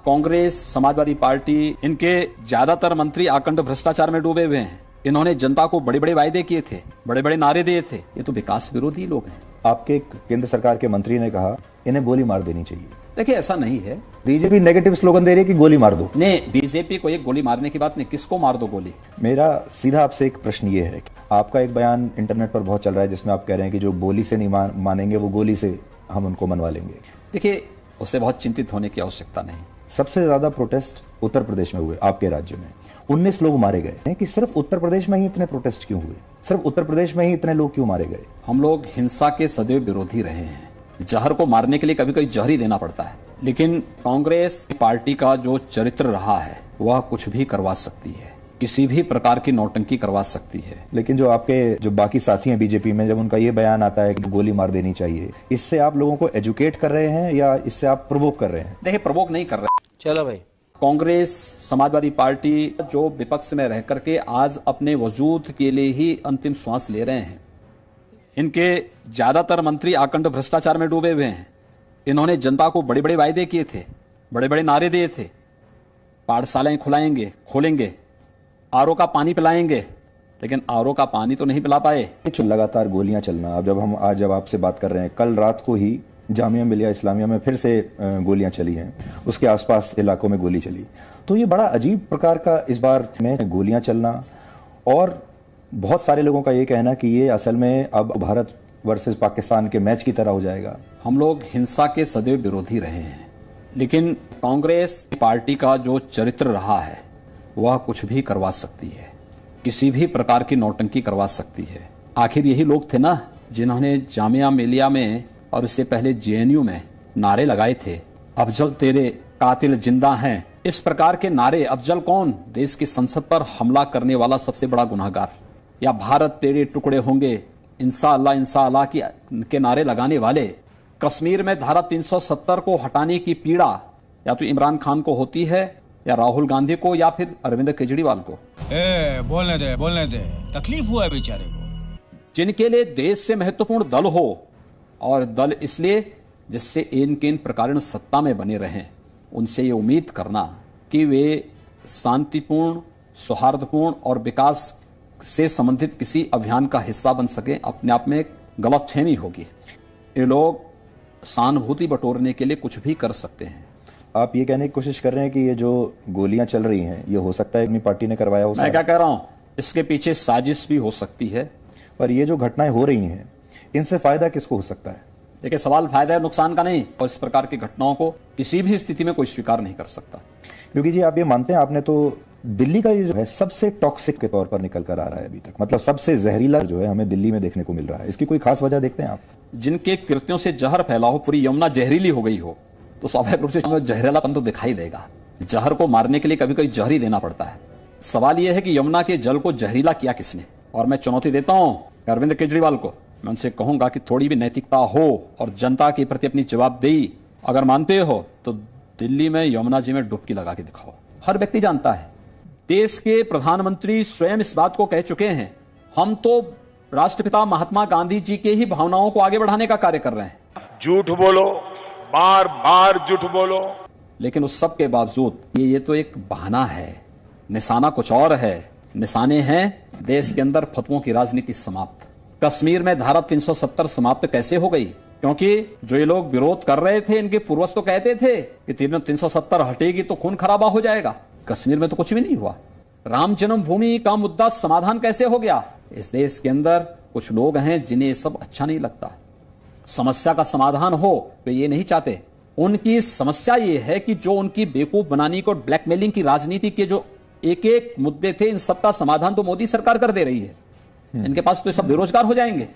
Congress, Samajwadi party, इनके ज्यादातर मंत्री आकंठ भ्रष्टाचार में डूबे हुए हैं। इन्होंने जनता को बड़े बड़े वायदे किए थे, बड़े बड़े नारे दिए थे। ये तो विकास विरोधी लोग हैं। आपके केंद्र सरकार के मंत्री ने कहा इन्हें गोली मार देनी चाहिए। देखिए, ऐसा नहीं है। बीजेपी नेगेटिव स्लोगन दे रही है कि गोली मार दो। नहीं, बीजेपी को एक गोली मारने की बात नहीं, किसको मार दो गोली। मेरा सीधा आपसे एक प्रश्न ये है कि आपका एक बयान इंटरनेट पर बहुत चल रहा है जिसमें आप कह रहे हैं कि जो बोली से नहीं मानेंगे वो गोली से हम उनको मनवा लेंगे। देखिए, उससे बहुत चिंतित होने की आवश्यकता नहीं। सबसे ज्यादा प्रोटेस्ट उत्तर प्रदेश में हुए, आपके राज्य में 19 लोग मारे गए हैं। कि सिर्फ उत्तर प्रदेश में ही इतने प्रोटेस्ट क्यों हुए? सिर्फ उत्तर प्रदेश में ही इतने लोग क्यों मारे गए? हम लोग हिंसा के सदैव विरोधी रहे हैं। जहर को मारने के लिए कभी कभी जहर ही देना पड़ता है, लेकिन कांग्रेस पार्टी का जो चरित्र रहा है वह कुछ भी करवा सकती है, किसी भी प्रकार की नौटंकी करवा सकती है। लेकिन जो आपके जो बाकी साथी हैं बीजेपी में, जब उनका ये बयान आता है कि गोली मार देनी चाहिए, इससे आप लोगों को एजुकेट कर रहे हैं या इससे आप प्रोवोक कर रहे हैं? देखिए, प्रोवोक नहीं कर रहे। चलो भाई, कांग्रेस, समाजवादी पार्टी जो विपक्ष में रह करके आज अपने वजूद के लिए ही अंतिम श्वास ले रहे हैं, इनके ज्यादातर मंत्री आकंठ भ्रष्टाचार में डूबे हुए हैं। इन्होंने जनता को बड़े बड़े वायदे किए थे, बड़े बड़े नारे दिए थे। पाठशालाएं खोलेंगे, आरओ का पानी पिलाएंगे, लेकिन आरओ का पानी तो नहीं पिला पाए। लगातार गोलियां चलना, अब आज जब आपसे बात कर रहे हैं, कल रात को ही जामिया मिलिया इस्लामिया में फिर से गोलियां चली हैं, उसके आसपास इलाकों में गोली चली। तो ये बड़ा अजीब प्रकार का इस बार में गोलियां चलना, और बहुत सारे लोगों का ये कहना कि ये असल में अब भारत वर्सेस पाकिस्तान के मैच की तरह हो जाएगा। हम लोग हिंसा के सदैव विरोधी रहे हैं, लेकिन कांग्रेस पार्टी का जो चरित्र रहा है वह कुछ भी करवा सकती है, किसी भी प्रकार की नौटंकी करवा सकती है। आखिर यही लोग थे ना जिन्होंने जामिया मिलिया में और इससे पहले जेएनयू में नारे लगाए थे, अफजल तेरे कातिल जिंदा हैं। इस प्रकार के नारे, अफजल कौन? देश की संसद पर हमला करने वाला सबसे बड़ा गुनाहगार। या भारत तेरे टुकड़े होंगे, इंशाअल्लाह इंशाअल्लाह के नारे लगाने वाले। कश्मीर में धारा 370 को हटाने की पीड़ा या तो इमरान खान को होती है, या राहुल गांधी को, या फिर अरविंद केजरीवाल को। बोलने दे, तकलीफ हुआ है बेचारे को। जिनके लिए देश से महत्वपूर्ण दल हो, और दल इसलिए जिससे इन प्रकार सत्ता में बने रहें, उनसे ये उम्मीद करना कि वे शांतिपूर्ण, सौहार्दपूर्ण और विकास से संबंधित किसी अभियान का हिस्सा बन सके, अपने आप में एक गलतफहमी होगी। ये लोग सहानुभूति बटोरने के लिए कुछ भी कर सकते हैं। आप ये कहने की कोशिश कर रहे हैं कि ये जो गोलियां चल रही हैं ये हो सकता है अपनी पार्टी ने करवाया हो? मैं क्या कह रहा हूं, इसके पीछे साजिश भी हो सकती है। पर ये जो घटनाएं हो रही हैं, इनसे फायदा किसको हो सकता है? देखिए, सवाल फायदा है नुकसान का नहीं, और इस प्रकार की घटनाओं को किसी भी स्थिति में कोई स्वीकार नहीं कर सकता। क्योंकि जी आप ये मानते हैं, आपने तो दिल्ली का ये जो है सबसे टॉक्सिक के तौर पर निकल कर आ रहा है अभी तक, मतलब सबसे जहरीला जो है हमें दिल्ली में देखने को मिल रहा है। इसकी कोई खास वजह देखते हैं आप? जिनके कृत्यों से जहर फैला हो, पूरी यमुना जहरीली हो गई हो, तो स्वाभाविक रूप से हमें जहरीलापन तो दिखाई देगा। जहर को मारने के लिए कभी कभी जहर ही देना पड़ता है। सवाल यह है कि यमुना के जल को जहरीला किया किसने? और मैं चुनौती देता हूं अरविंद केजरीवाल को। मैं उनसे कहूंगा कि थोड़ी भी नैतिकता हो और जनता के प्रति अपनी जवाबदेही अगर मानते हो तो दिल्ली में यमुना जी में डुबकी लगा के दिखाओ। हर व्यक्ति जानता है, देश के प्रधानमंत्री स्वयं इस बात को कह चुके हैं, हम तो राष्ट्रपिता महात्मा गांधी जी के ही भावनाओं को आगे बढ़ाने का कार्य कर रहे हैं। झूठ बोलो, बार बार झूठ बोलो, लेकिन उस सब के बावजूद ये तो एक बहाना है, निशाना कुछ और है। निशाने हैं देश के अंदर फतवों की राजनीति समाप्त। कश्मीर में धारा 370 समाप्त कैसे हो गई? क्योंकि जो ये लोग विरोध कर रहे थे, इनके पूर्वज तो कहते थे कि 370 हटेगी तो खून खराबा हो जाएगा। कश्मीर में तो कुछ भी नहीं हुआ। राम जन्मभूमि का मुद्दा समाधान कैसे हो गया? इस देश के अंदर कुछ लोग हैं जिन्हें ये सब अच्छा नहीं लगता। समस्या का समाधान हो वे ये नहीं चाहते। उनकी समस्या ये है कि जो उनकी बेवकूफ बनाने को, ब्लैकमेलिंग की राजनीति के जो एक एक मुद्दे थे, इन सबका समाधान तो मोदी सरकार कर दे रही है। इनके पास तो सब बेरोजगार हो जाएंगे,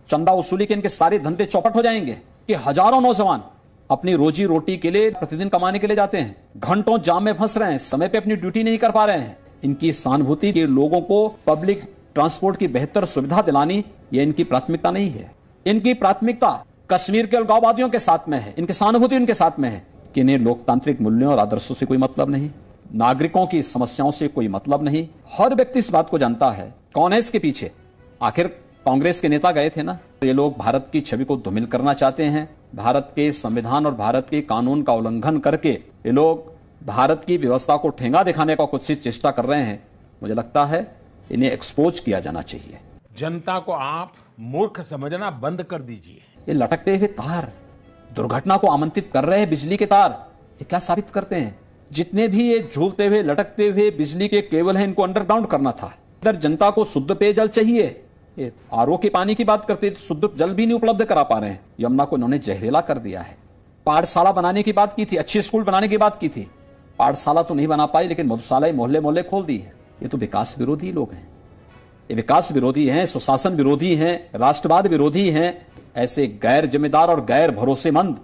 चंदा वसूली के इनके सारे धंधे चौपट हो जाएंगे कि हजारों नौजवान अपनी रोजी रोटी के लिए प्रतिदिन कमाने के लिए जाते हैं, घंटों जाम में फंस रहे हैं, समय पे अपनी ड्यूटी नहीं कर पा रहे हैं। इनकी सहानुभूति के लोगों को पब्लिक ट्रांसपोर्ट की बेहतर सुविधा दिलानी, ये इनकी प्राथमिकता नहीं है। इनकी प्राथमिकता कश्मीर के अलगाववादियों के साथ में है, इनकी सहानुभूति उनके साथ में है कि इन्हें लोकतांत्रिक मूल्यों और आदर्शों से कोई मतलब नहीं, नागरिकों की समस्याओं से कोई मतलब नहीं। हर व्यक्ति इस बात को जानता है कौन है इसके पीछे। आखिर कांग्रेस के नेता गए थे ना, ये लोग भारत की छवि को धूमिल करना चाहते हैं, भारत के संविधान और भारत के कानून का उल्लंघन करके ये लोग भारत की व्यवस्था को ठेंगा दिखाने का कुछ चेष्टा कर रहे हैं, मुझे लगता है इन्हें एक्सपोज किया जाना चाहिए। जनता को आप मूर्ख समझना बंद कर दीजिए। ये लटकते हुए तार दुर्घटना को आमंत्रित कर रहे हैं, बिजली के तार, ये क्या साबित करते हैं? जितने भी ये झूलते हुए लटकते हुए बिजली के केबल हैं, इनको अंडरग्राउंड करना था। इधर जनता को शुद्ध पेयजल चाहिए, ये आरओ के पानी की बात करते तो शुद्ध जल भी नहीं उपलब्ध करा पा रहे हैं। यमुना को इन्होंने जहरीला कर दिया है। पाठशाला बनाने की बात की थी, अच्छे स्कूल बनाने की बात की थी, पाठशाला तो नहीं बना पाई, लेकिन मधुशाला मोहल्ले मोहल्ले खोल दी है। ये तो विकास विरोधी लोग हैं, ये विकास विरोधी हैं, सुशासन विरोधी हैं, राष्ट्रवाद विरोधी हैं। ऐसे गैर जिम्मेदार और गैर भरोसेमंद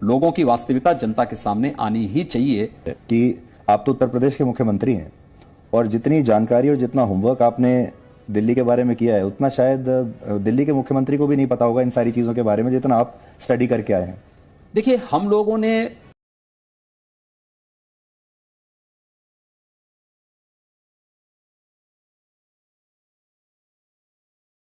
लोगों की वास्तविकता जनता के सामने आनी ही चाहिए। कि आप तो उत्तर प्रदेश के मुख्यमंत्री हैं और जितनी जानकारी और जितना होमवर्क आपने दिल्ली के बारे में किया है उतना शायद दिल्ली के मुख्यमंत्री को भी नहीं पता होगा इन सारी चीज़ों के बारे में, जितना आप स्टडी करके आए हैं। देखिए, हम लोगों ने